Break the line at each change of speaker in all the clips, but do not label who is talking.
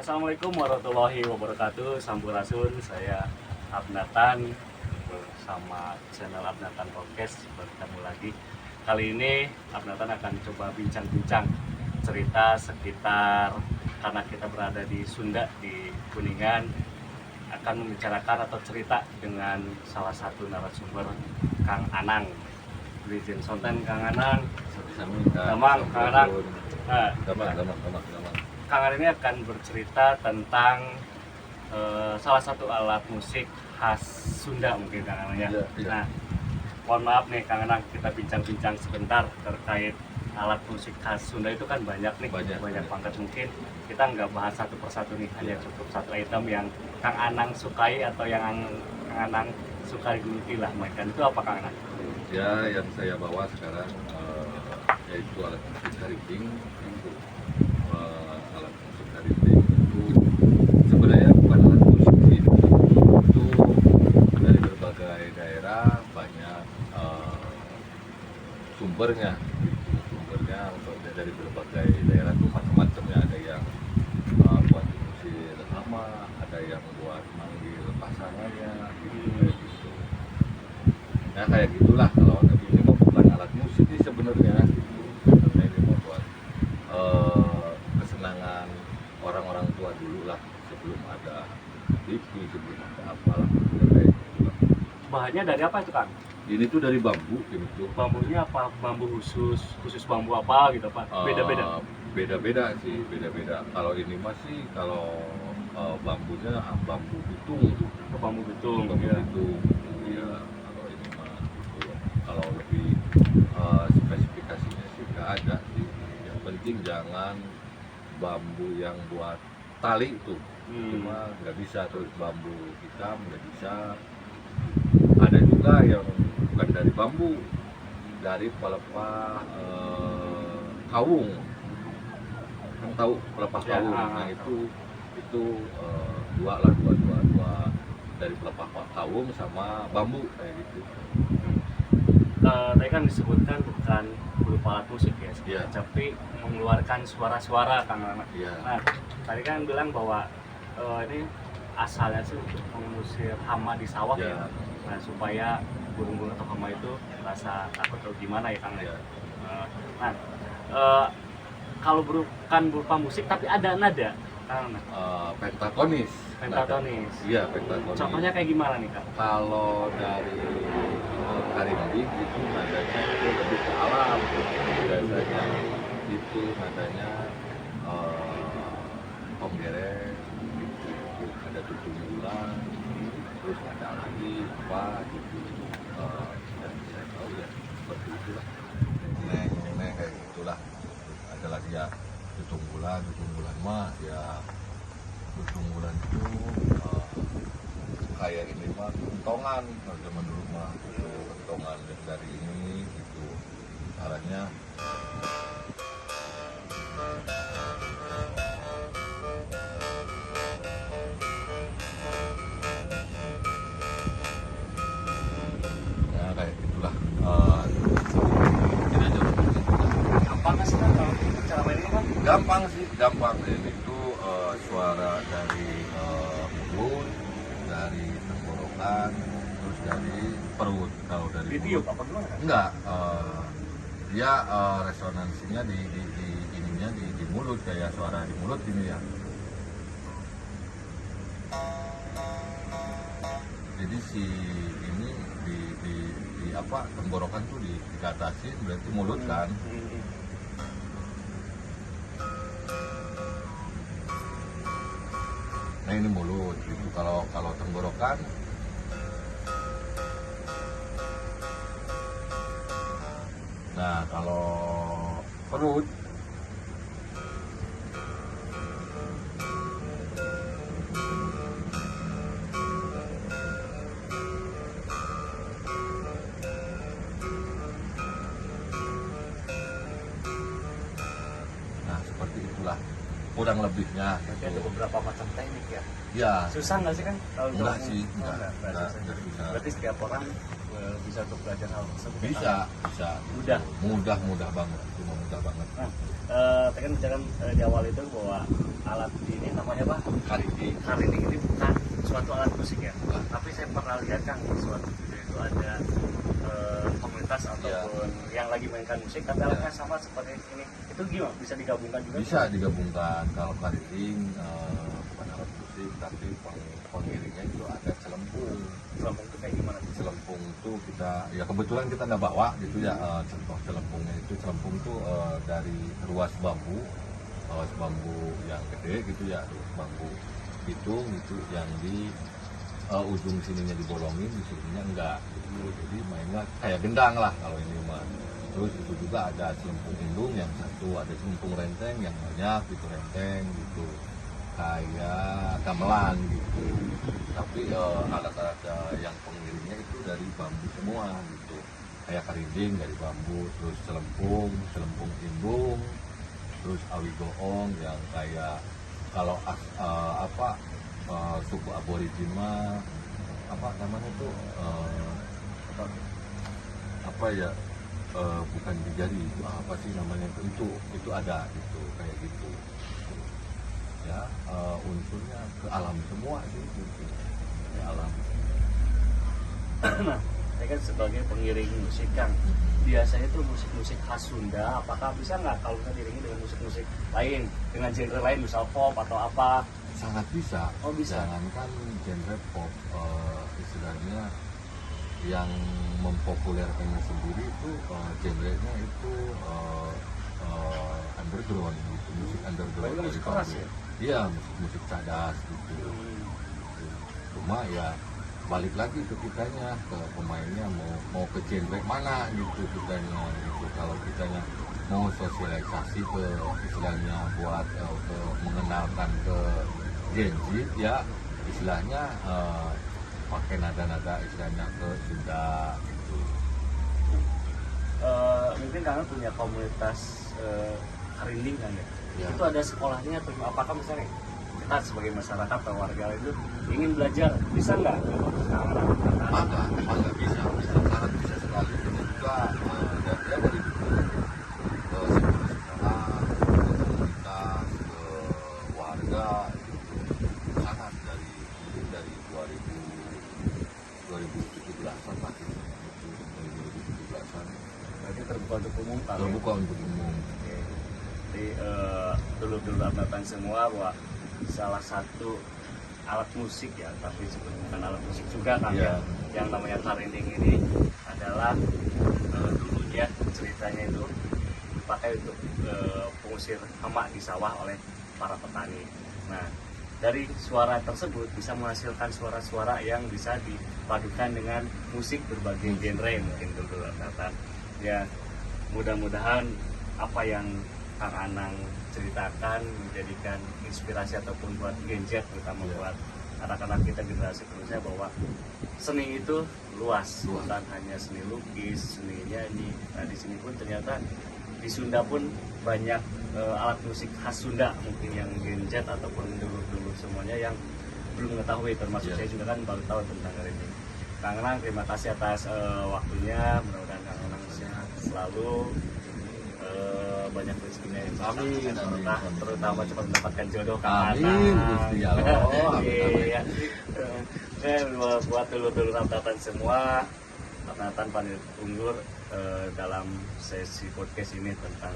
Assalamualaikum warahmatullahi wabarakatuh. Sampurasun, saya Abnatan bersama channel Abnatan Podcast. Bertemu lagi. Kali ini Abnatan akan coba bincang-bincang cerita sekitar, karena kita berada di Sunda, di Kuningan, akan membicarakan atau cerita dengan salah satu narasumber, Kang Anang. Izin sonten Kang Anang. Damang, Kang Anang. Nah, Kang Anang ini akan bercerita tentang salah satu alat musik khas Sunda mungkin Kang Anang ya. Nah, mohon maaf nih Kang Anang, kita bincang-bincang sebentar terkait alat musik khas Sunda. Itu kan banyak nih, banyak banget. Mungkin kita nggak bahas satu persatu nih, hanya cukup satu item yang Kang Anang sukai atau yang Kang Anang suka geluti lah mainkan. Itu apa Kang Anang?
Ya, yang saya bawa sekarang yaitu alat musik hariting. Itu alat musik hariting itu sebenarnya bukan alat musik sih, itu dari berbagai daerah banyak sumbernya. Sumbernya untuk dari berbagai daerah itu macam-macam ya. Ada yang buat musik lama, ada yang buat manggil pasangannya gitu. Ya kayak gitulah. Kalau ini mah bukan alat musik sih sebenarnya gitu. Karena ini mau buat kesenangan orang-orang tua dulu lah, sebelum ada TV, sebelum ada apalah kayak gitu.
Bahannya dari apa itu Kang?
Ini tuh dari bambu gitu.
Bambunya apa? Bambu khusus bambu apa gitu Pak? Beda-beda?
Beda-beda sih, beda-beda. Kalau ini masih kalau bambunya bambu bitung.
Bambu betung
Bambu
ya.
bitung. Iya, kalau ini mah gitu. Kalau lebih spesifikasinya sih nggak ada sih. Yang penting jangan bambu yang buat tali itu. Cuma nggak bisa, terus bambu hitam nggak bisa. Ada juga yang bukan dari bambu, dari pelepah kawung. Kan tahu pelepah
Ya,
kawung? Nah itu dua dari pelepah kawung sama bambu kayak gitu.
Tadi kan disebutkan bukan berupa alat musik ya,
Iya.
tapi mengeluarkan suara-suara Kang Anang.
Iya.
Nah, tadi kan bilang bahwa ini asalnya sih untuk mengusir hama di sawah
Iya.
ya. Nah, supaya burung-burung atau hama itu rasa takut atau gimana ya Kang.
Iya.
Nah, kalau bukan berupa musik tapi ada nada Kang Anang.
Pentatonis.
Pentatonis.
Iya, pentatonis.
Contohnya kayak gimana nih Kang?
Kalau dari karinding itu nadanya itu lebih ke alam. Biasanya itu nadanya penggereng gitu. Ada tutung bulan, terus ada lagi apa gitu. Dan saya tahu ya seperti itulah. Neng kayak gitulah. Ada lagi ya tutung bulan mah ya, tutung bulan itu kayak ini mah kentongan. Kalau zaman dulu mah itu kentongan dari ini gitu caranya. Ya kayak gitulah. Ini aja
Gampang nggak sih Kang kalau cara mainnya Kang?
gampang. Ini tuh suara dari mulut, dari tenggorokan, terus dari perut. Kalau dari
Ditiup
mulut
apa dulu Kang?
enggak, dia resonansinya di ininya di mulut, kayak suara di mulut ini ya. Jadi si ini di apa, tenggorokan tuh dikatasin, berarti mulut kan. Nah ini mulut gitu. Kalau tenggorokan, nah kalau perut, nah seperti itulah kurang lebihnya.
Berarti ada beberapa macam teknik ya.
Ya,
Susah nggak sih kan? Kalau
enggak
untuk-
sih,
Oh,
enggak
susah.
susah.
Berarti setiap orang bisa untuk belajar hal tersebut?
Bisa.
Mudah.
Banget, itu mudah banget.
Nah, tadi kan bicarakan di awal itu bahwa alat ini namanya apa? Karinding ini bukan suatu alat musik ya. Tapi saya pernah lihat Kang di suatu video itu ada komunitas ataupun yang lagi mainkan musik tapi alatnya sama seperti ini. Itu gimana? Bisa digabungkan juga?
Bisa digabungkan. Kalau karinding bukan alat musik tapi pengiringnya itu ada celempung.
Celempung itu kayak gimana?
Celempung itu kita ya kebetulan kita nggak bawa gitu ya. Contoh celempungnya itu dari ruas bambu yang gede gitu ya, ruas bambu hitung itu yang di ujung sininya dibolongin, di sininya enggak gitu. Jadi mainnya kayak gendang lah kalau ini mah. Terus itu juga ada celempung indung yang satu, ada celempung renteng yang banyak gitu, renteng gitu kayak gamelan gitu. Tapi alat-alat yang pengiringnya itu dari bambu semua gitu, kayak karinding dari bambu, terus celempung indung, terus awi goong yang kayak kalau suku aborigin mah apa namanya tuh bukan dijari itu apa sih namanya itu ada gitu kayak gitu ya, unsurnya ke alam semua sih gitu. Ke alam.
Nah, saya kan sebagai pengiring musik Kang, biasanya tuh musik-musik khas Sunda, apakah bisa nggak kalau kita diiringi dengan musik-musik lain, dengan genre lain, misal pop atau apa?
Sangat bisa.
Oh bisa.
Jangankan genre pop, istilahnya yang mempopulerkannya sendiri itu genrenya itu underground gitu, musik underground
Musik
dari
keras
Bambu.
ya?
Iya, musik cadas gitu. Cuma ya balik lagi ke kitanya, ke pemainnya mau ke genre mana gitu kitanya gitu. Kalau kitanya mau sosialisasi ke istilahnya buat mengenalkan ke Gen Z ya istilahnya pakai nada-nada istilahnya ke Sunda gitu.
Mungkin Kang punya komunitas karinding kan ya?
Ya.
Itu ada sekolahnya atau apakah misalnya kita sebagai masyarakat atau warga itu ingin belajar, bisa nggak?
Mangga bisa sangat bisa sekali. Ini juga dari sekolah, komunitas, ke warga itu sangat dari 2017-an lah gitu. 2017-an.
Berarti terbuka untuk umum Kang?
Terbuka untuk umum.
Oke. Jadi dulu abatan semua bahwa salah satu alat musik ya, tapi sebenarnya bukan alat musik juga kan ya, yang namanya karinding ini adalah dulunya ceritanya itu dipakai untuk pengusir hama di sawah oleh para petani. Nah, dari suara tersebut bisa menghasilkan suara-suara yang bisa dipadukan dengan musik berbagai genre mungkin dulu abatan. Ya, mudah-mudahan apa yang Kang Anang ceritakan menjadikan inspirasi ataupun buat Gen Z, terutama buat anak-anak kita generasi penerusnya, bahwa seni itu luas, bukan hanya seni lukis, seni nyanyi. Nah, di sini pun ternyata di Sunda pun banyak alat musik khas Sunda mungkin yang Gen Z ataupun dulu semuanya yang belum mengetahui, termasuk saya juga kan baru tahu tentang ini. Kang Anang, terima kasih atas waktunya, mudah-mudahan Kang Anang sehat selalu, banyak rezekinya yang berkah, terutama cepat mendapatkan jodoh Kang Anang.
Amin, Gusti Allah.
Iya. Buat dulur-dulur Abnatan semua, Abnatan Panit Unggur dalam sesi podcast ini tentang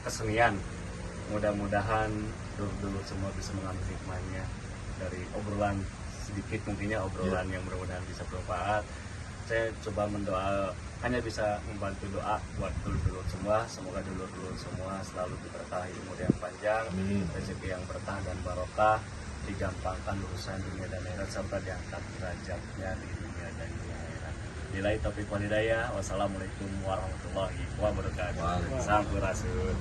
kesenian. Mudah-mudahan dulur-dulur semua bisa mengambil hikmahnya dari obrolan sedikit mungkinnya, obrolan yang mudah-mudahan bisa bermanfaat. Saya coba mendoa, hanya bisa membantu doa buat dulur-dulur semua. Semoga dulur-dulur semua selalu diberkahi umur yang panjang, rezeki yang berkah dan barokah, digampangkan urusan dunia dan akhirat, serta diangkat derajatnya di dunia dan di akhirat. Billahi taufiq wal hidayah. Wassalamualaikum warahmatullahi wabarakatuh. Sampurasun.